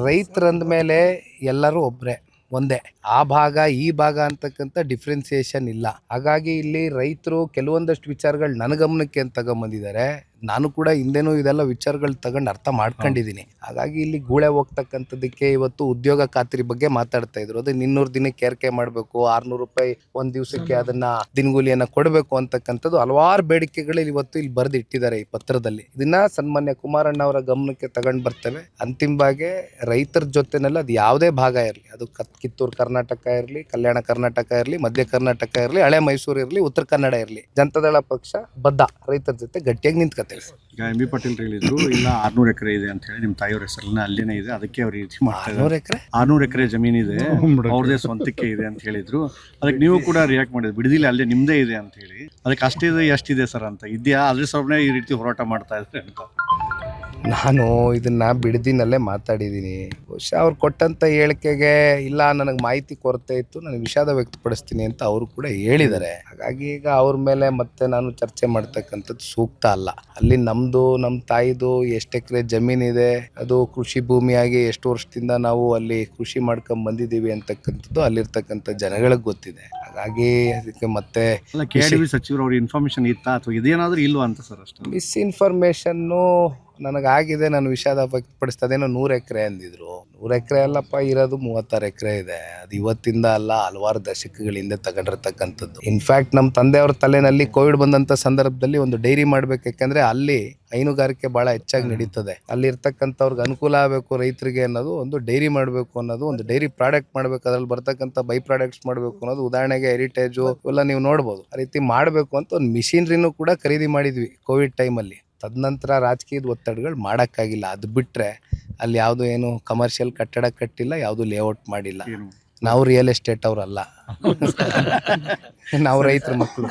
ರೈತರಂದ ಮೇಲೆ ಎಲ್ಲರೂ ಒಬ್ಬರೇ, ಒಂದೇ. ಆ ಭಾಗ ಈ ಭಾಗ ಅಂತಕ್ಕಂಥ ಡಿಫ್ರೆನ್ಸಿಯೇಷನ್ ಇಲ್ಲ. ಹಾಗಾಗಿ ಇಲ್ಲಿ ರೈತರು ಕೆಲವೊಂದಷ್ಟು ವಿಚಾರಗಳು ನನ್ನ ಗಮನಕ್ಕೆ ಅಂತ ತಗೊಂಬಂದಿದ್ದಾರೆ. ನಾನು ಕೂಡ ಹಿಂದೆನೂ ಇದೆಲ್ಲ ವಿಚಾರಗಳು ತಗೊಂಡು ಅರ್ಥ ಮಾಡ್ಕೊಂಡಿದ್ದೀನಿ. ಹಾಗಾಗಿ ಇಲ್ಲಿ ಗೂಳೆ ಹೋಗ್ತಕ್ಕಂಥದ್ದಕ್ಕೆ ಇವತ್ತು ಉದ್ಯೋಗ ಖಾತ್ರಿ ಬಗ್ಗೆ ಮಾತಾಡ್ತಾ ಇದ್ರು. ಅದು 200 ದಿನಕ್ಕೆ ಏರಿಕೆ ಮಾಡಬೇಕು, 600 ರೂಪಾಯಿ ಒಂದು ದಿವಸಕ್ಕೆ ಅದನ್ನ ದಿನಗೂಲಿಯನ್ನ ಕೊಡಬೇಕು ಅಂತಕ್ಕಂಥದ್ದು ಹಲವಾರು ಬೇಡಿಕೆಗಳು ಇವತ್ತು ಇಲ್ಲಿ ಬರೆದಿಟ್ಟಿದ್ದಾರೆ ಈ ಪತ್ರದಲ್ಲಿ. ಇದನ್ನ ಸನ್ಮಾನ್ಯ ಕುಮಾರಣ್ಣ ಅವರ ಗಮನಕ್ಕೆ ತಗೊಂಡು ಬರ್ತೇವೆ. ಅಂತಿಮವಾಗಿ ರೈತರ ಜೊತೆನಲ್ಲಿ ಅದು ಯಾವುದೇ ಭಾಗ ಇರಲಿ, ಅದು ಕಿತ್ತೂರು ಕರ್ನಾಟಕ ಇರಲಿ, ಕಲ್ಯಾಣ ಕರ್ನಾಟಕ ಇರಲಿ, ಮಧ್ಯ ಕರ್ನಾಟಕ ಇರಲಿ, ಹಳೆ ಮೈಸೂರು ಇರಲಿ, ಉತ್ತರ ಕನ್ನಡ ಇರಲಿ, ಜನತಾದಳ ಪಕ್ಷ ಬದ್ಧ ರೈತರ ಜೊತೆ ಗಟ್ಟಿಯಾಗಿ ನಿಂತ್ಕೊತೇವೆ. ಈಗ ಎಂ ಬಿ ಪಾಟೀಲ್ ಹೇಳಿದ್ರು ಇಲ್ಲ 600 ಎಕರೆ ಇದೆ ಅಂತ ಹೇಳಿ ನಿಮ್ಮ ತಾಯಿಯವ್ರ ಹೆಸರನ್ನ ಅಲ್ಲೇನೇ ಇದೆ, ಅದಕ್ಕೆ ಅವ್ರು ರೀತಿ ಮಾಡ್ತಾ ಇದ್ದಾರೆ. 600 ಎಕರೆ ಜಮೀನಿದೆ, ಅವ್ರದೇ ಸ್ವಂತಕ್ಕೆ ಇದೆ ಅಂತ ಹೇಳಿದ್ರು. ಅದಕ್ಕೆ ನೀವು ಕೂಡ ರಿಯಾಕ್ಟ್ ಮಾಡಿದ್ರು, ಬಿಡದಿಲ್ಲ ಅಲ್ಲೇ ನಿಮ್ದೇ ಇದೆ ಅಂತ ಹೇಳಿ. ಅದಕ್ಕೆ ಅಷ್ಟಿದೆ ಎಷ್ಟಿದೆ ಸರ್ ಅಂತ ಇದೆಯಾ, ಅದ್ರ ಸೊಬ್ಬನೇ ಈ ರೀತಿ ಹೋರಾಟ ಮಾಡ್ತಾ ಇದ್ರೆ ಅಂತ. ನಾನು ಇದನ್ನ ಬಿಡದಿನಲ್ಲೇ ಮಾತಾಡಿದ್ದೀನಿ. ಬಹುಶಃ ಅವ್ರು ಕೊಟ್ಟಂತ ಹೇಳಿಕೆಗೆ ಇಲ್ಲ ನನಗೆ ಮಾಹಿತಿ ಕೊರತೆ ಇತ್ತು, ನನಗೆ ವಿಷಾದ ವ್ಯಕ್ತಪಡಿಸ್ತೀನಿ ಅಂತ ಅವರು ಕೂಡ ಹೇಳಿದ್ದಾರೆ. ಹಾಗಾಗಿ ಈಗ ಅವ್ರ ಮೇಲೆ ಮತ್ತೆ ನಾನು ಚರ್ಚೆ ಮಾಡ್ತಕ್ಕಂಥದ್ದು ಸೂಕ್ತ ಅಲ್ಲ. ಅಲ್ಲಿ ನಮ್ಮ ತಾಯಿದು ಎಷ್ಟು ಎಕರೆ ಜಮೀನಿದೆ, ಅದು ಕೃಷಿ ಭೂಮಿಯಾಗಿ ಎಷ್ಟು ವರ್ಷದಿಂದ ನಾವು ಅಲ್ಲಿ ಕೃಷಿ ಮಾಡ್ಕೊಂಡ್ ಬಂದಿದ್ದೀವಿ ಅಂತಕ್ಕಂಥದ್ದು ಅಲ್ಲಿರ್ತಕ್ಕಂಥ ಜನಗಳಿಗೆ ಗೊತ್ತಿದೆ. ಹಾಗಾಗಿ ಅದಕ್ಕೆ ಮತ್ತೆ KIDB ಸಚಿವರು ಅವ್ರ ಇನ್ಫಾರ್ಮೇಶನ್ ಇತ್ತಾ ಅಥವಾ ಇದೇನಾದ್ರೂ ಇಲ್ವಾ ಅಂತ ಸರ್ ಅಷ್ಟೇ. ಮಿಸ್ಇನ್ಫಾರ್ಮೇಷನ್ನು ನನಗಾಗಿದೆ, ನಾನು ವಿಷಾದ ವ್ಯಕ್ತಪಡಿಸ್ತದೇನೋ 100 ಎಕರೆ ಅಂದಿದ್ರು. 100 ಎಕರೆ ಅಲ್ಲಪ್ಪ, ಇರೋದು 36 ಎಕರೆ ಇದೆ. ಅದು ಇವತ್ತಿಂದ ಅಲ್ಲ, ಹಲವಾರು ದಶಕಗಳಿಂದ ತಗೊಂಡಿರ್ತಕ್ಕಂಥದ್ದು. ಇನ್ಫ್ಯಾಕ್ಟ್ ನಮ್ಮ ತಂದೆಯವ್ರ ತಲೆನಲ್ಲಿ ಕೋವಿಡ್ ಬಂದಂಥ ಸಂದರ್ಭದಲ್ಲಿ ಒಂದು ಡೈರಿ ಮಾಡ್ಬೇಕು, ಯಾಕಂದ್ರೆ ಅಲ್ಲಿ ಹೈನುಗಾರಿಕೆ ಭಾಳ ಹೆಚ್ಚಾಗಿ ನಡೀತದೆ. ಅಲ್ಲಿ ಇರ್ತಕ್ಕಂಥವ್ರಿಗೆ ಅನುಕೂಲ ಆಗಬೇಕು ರೈತರಿಗೆ ಅನ್ನೋದು, ಒಂದು ಡೈರಿ ಮಾಡಬೇಕು ಅನ್ನೋದು, ಒಂದು ಡೈರಿ ಪ್ರಾಡಕ್ಟ್ ಮಾಡಬೇಕು, ಅದ್ರಲ್ಲಿ ಬರ್ತಕ್ಕಂಥ ಬೈ ಪ್ರಾಡಕ್ಟ್ಸ್ ಮಾಡಬೇಕು ಅನ್ನೋದು, ಉದಾಹರಣೆಗೆ ಹೆರಿಟೇಜು ಇವೆಲ್ಲ ನೀವು ನೋಡ್ಬೋದು. ಆ ರೀತಿ ಮಾಡಬೇಕು ಅಂತ ಒಂದು ಮಿಷಿನ್ರಿನೂ ಕೂಡ ಖರೀದಿ ಮಾಡಿದ್ವಿ ಕೋವಿಡ್ ಟೈಮಲ್ಲಿ. ತದನಂತರ ರಾಜಕೀಯದ ಒತ್ತಡಗಳು ಮಾಡೋಕ್ಕಾಗಿಲ್ಲ. ಅದು ಬಿಟ್ಟರೆ ಅಲ್ಲಿ ಯಾವುದು ಏನು ಕಮರ್ಷಿಯಲ್ ಕಟ್ಟಡ ಕಟ್ಟಿಲ್ಲ, ಯಾವುದು ಲೇಔಟ್ ಮಾಡಿಲ್ಲ. ನಾವು ರಿಯಲ್ ಎಸ್ಟೇಟ್ ಅವರಲ್ಲ, ನಾವು ರೈತರ ಮಕ್ಕಳು.